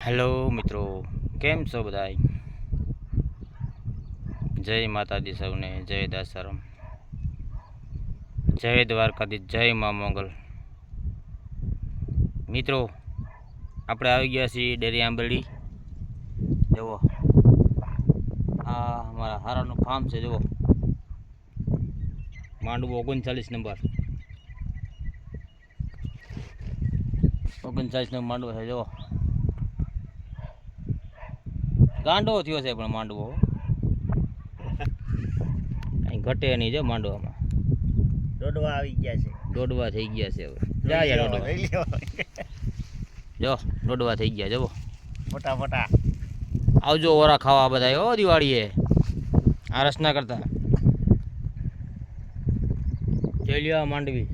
Hello મિત્રો, કેમ છો બધાય? જય માતાજી સૌને, જય દાસારામ, જય દ્વારકાધીશ, જય મા મોગલ. મિત્રો, આપણે આવી ગયા છીએ ડેરી આંબરડી. જુઓ, આ અમારા હારાનું ફાર્મ છે. જુઓ, માંડવો 39 નંબર, 39 નંબર માંડવો છે. જુઓ, ગાંડો થયો છે પણ માંડવો અહીં ઘટે નહીં. જો માંડવામાં દોડવા આવી ગયા છે. દોડવા થઈ ગયા છે. હવે જાય દોડવા. જો દોડવા થઈ ગયા. જવો મોટા મોટા આવજો ઓરા ખાવા બધા. ઓ દિવાળીએ આ રસના કરતા ચેલિયા માંડવી.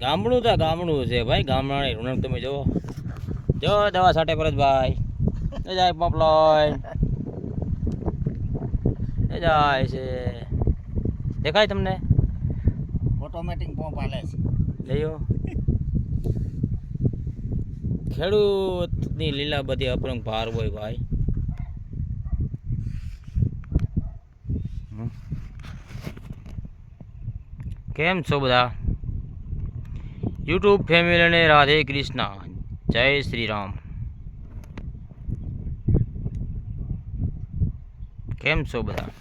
ગામડું તો ગામડું છે ભાઈ. ગામડાની રોનક તમે જુઓ. જો દવા છાંટે પરતભાઈ જાય પંપલોય જાય છે. દેખાય તમને? ઓટોમેટિક પંપ હાલે છે. લઈઓ ખેડૂતની લીલા બધી અપરંગ ભાર હોય ભાઈ. કેમ છો બધા યુટ્યુબ ફેમિલીને? રાધે કૃષ્ણ, જય શ્રી રામ. કેમ છો બધા?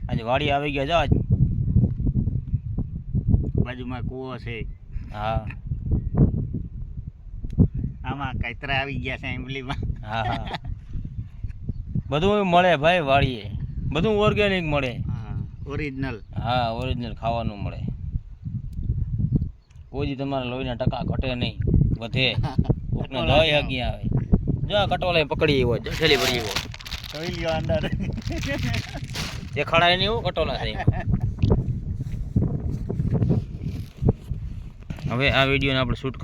આજે વાડી આવી ગયા છો? આજ બાજુમાં કૂવો છે. હા આમાં કાતરા આવી ગયા છે એમ્બલીમાં. હા હા બધું મળે ભાઈ વાડીએ. બધું ઓર્ગેનિક મળે. ઓરિજિનલ. હા ઓરિજિનલ ખાવાનું મળે. કોઈ દી તમારા લોહીના ટકા ઘટે નહીં, વધે. કોકને દવાઈ આગી આવે. જો આ કટોલા પકડી એવો છેલ્લી પડી એવો જોઈ લ્યો અંદર. દેખાડાય નહીં. એવું કટોલા છે. હવે આ વિડીયોને આપણે શૂટ